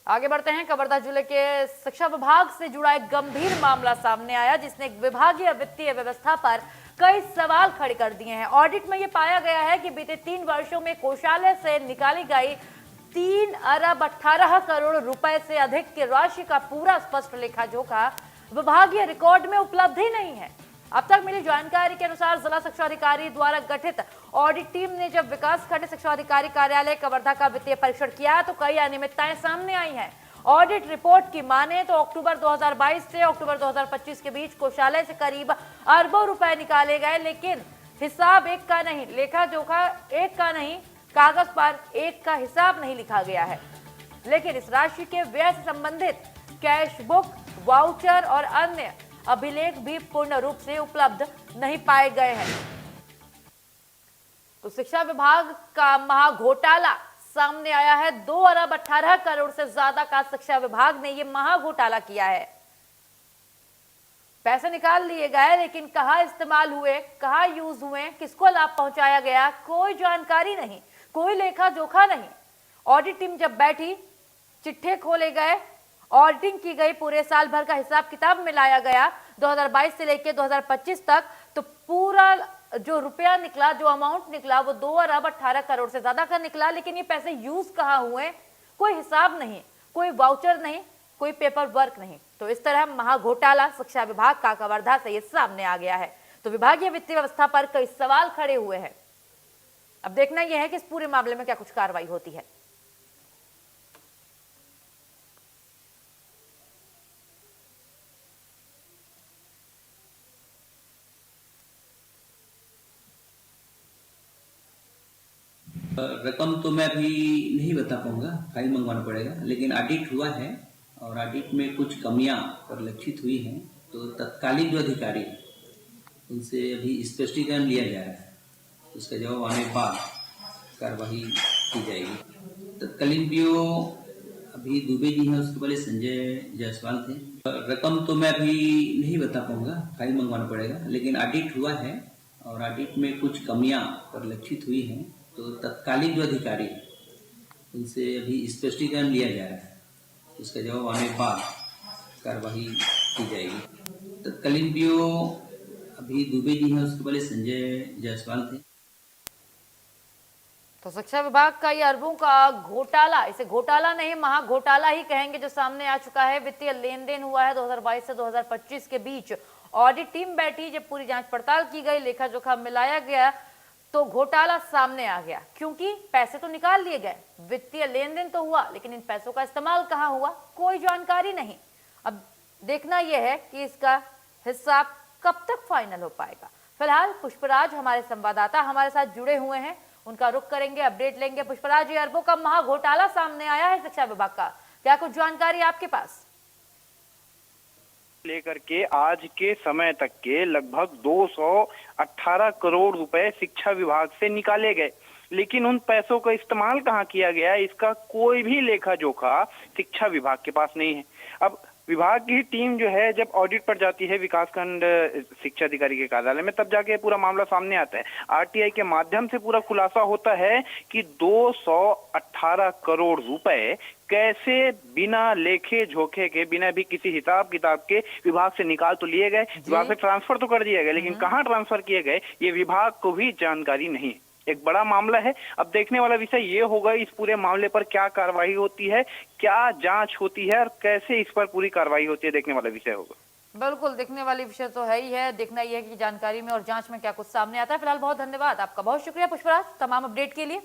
आगे बढ़ते हैं। कवर्धा जिले के शिक्षा विभाग से जुड़ा एक गंभीर मामला सामने आया, जिसने विभागीय वित्तीय व्यवस्था पर कई सवाल खड़े कर दिए हैं। ऑडिट में यह पाया गया है कि बीते 3 वर्षों में कोषालय से निकाली गई 3 अरब 18 करोड़ रुपए से अधिक की राशि का पूरा स्पष्ट लेखा जोखा विभागीय रिकॉर्ड में उपलब्ध ही नहीं है। अब तक मिली जानकारी के अनुसार जिला शिक्षा अधिकारी द्वारा गठित ऑडिट टीम ने जब विकास खंड शिक्षा अधिकारी कार्यालय कवर्धा का वित्तीय परीक्षण किया तो कई अनियमितताएं सामने आई हैं। ऑडिट रिपोर्ट की माने तो अक्टूबर 2022 से अक्टूबर 2025 के बीच कोषालय से करीब अरबों रुपए निकाले गए, लेकिन हिसाब एक का नहीं, लेखा जोखा एक का नहीं, कागज पर एक का हिसाब नहीं लिखा गया है। लेकिन इस राशि के व्यय से संबंधित कैश बुक, वाउचर और अन्य अभिलेख भी पूर्ण रूप से उपलब्ध नहीं पाए गए हैं। तो शिक्षा विभाग का महाघोटाला सामने आया है। 2 अरब 18 करोड़ से ज्यादा का शिक्षा विभाग ने यह महाघोटाला किया है। पैसे निकाल लिए गए, लेकिन कहां इस्तेमाल हुए, कहां यूज हुए, किसको लाभ पहुंचाया गया, कोई जानकारी नहीं, कोई लेखा जोखा नहीं। ऑडिट टीम जब बैठी, चिट्ठे खोले गए, ऑडिटिंग की गई, पूरे साल भर का हिसाब किताब मिलाया गया 2022 से लेकर 2025 तक, तो पूरा जो रुपया निकला, जो अमाउंट निकला, वो 2 अरब 18 करोड़ से ज्यादा का निकला। लेकिन ये पैसे यूज कहाँ हुए, कोई हिसाब नहीं, कोई वाउचर नहीं, कोई पेपर वर्क नहीं। तो इस तरह महाघोटाला शिक्षा विभाग का कवर्धा से ये सामने आ गया है। तो विभागीय वित्तीय व्यवस्था पर कई सवाल खड़े हुए हैं। अब देखना यह है कि इस पूरे मामले में क्या कुछ कार्रवाई होती है। रकम तो मैं अभी नहीं बता पाऊंगा, फाइल मंगवाना पड़ेगा, लेकिन ऑडिट हुआ है और ऑडिट में कुछ कमियां परिलक्षित हुई हैं। तो तत्कालीन जो अधिकारी हैं उनसे अभी स्पष्टीकरण लिया जा रहा है, उसका जवाब आने के बाद कार्रवाई की जाएगी। तत्कालीन बीओ अभी दुबे जी हैं, उसके पहले संजय जायसवाल थे। रकम तो मैं अभी नहीं बता पाऊंगा, फाइल मंगवाना पड़ेगा, लेकिन ऑडिट हुआ है और ऑडिट में कुछ कमियां परिलक्षित हुई हैं। तो तत्कालीन जो अधिकारी हैं उनसे अभी स्पष्टीकरण लिया जा रहा है, उसका जवाब आने के बाद कार्रवाई की जाएगी। तत्कालीन बीओ अभी दुबे जी हैं, उसके पहले संजय जायसवाल थे। तो शिक्षा विभाग का ये अरबों का घोटाला, इसे घोटाला नहीं महाघोटाला ही कहेंगे, जो सामने आ चुका है। वित्तीय लेन देन हुआ है 2022 से 2025 के बीच। ऑडिट टीम बैठी, जब पूरी जांच पड़ताल की गई, लेखा जोखा मिलाया गया, तो घोटाला सामने आ गया। क्योंकि पैसे तो निकाल लिए गए, वित्तीय लेन देन तो हुआ, लेकिन इन पैसों का इस्तेमाल कहां हुआ, कोई जानकारी नहीं। अब देखना यह है कि इसका हिसाब कब तक फाइनल हो पाएगा। फिलहाल पुष्पराज हमारे संवाददाता हमारे साथ जुड़े हुए हैं, उनका रुख करेंगे, अपडेट लेंगे। पुष्पराज, ये अरबों का महाघोटाला सामने आया है शिक्षा विभाग का, क्या कुछ जानकारी आपके पास? लेकर के आज के समय तक के लगभग 218 करोड़ रुपए शिक्षा विभाग से निकाले गए, लेकिन उन पैसों का इस्तेमाल कहाँ किया गया, इसका कोई भी लेखा जोखा शिक्षा विभाग के पास नहीं है। अब विभाग की टीम जो है जब ऑडिट पर जाती है विकासखंड शिक्षा अधिकारी के कार्यालय में, तब जाके पूरा मामला सामने आता है। आरटीआई के माध्यम से पूरा खुलासा होता है कि 218 करोड़ रुपए कैसे बिना लेखे झोखे के, बिना भी किसी हिसाब किताब के विभाग से निकाल तो लिए गए, विभाग से ट्रांसफर तो कर दिया गया, लेकिन कहाँ ट्रांसफर किए गए ये विभाग को भी जानकारी नहीं। एक बड़ा मामला है। अब देखने वाला विषय ये होगा इस पूरे मामले पर क्या कार्रवाई होती है, क्या जांच होती है और कैसे इस पर पूरी कार्रवाई होती है, देखने वाला विषय होगा। बिल्कुल, देखने वाली विषय तो है ही है। देखना यह है कि जानकारी में और जांच में क्या कुछ सामने आता है। फिलहाल बहुत धन्यवाद आपका, बहुत शुक्रिया पुष्पराज तमाम अपडेट के लिए।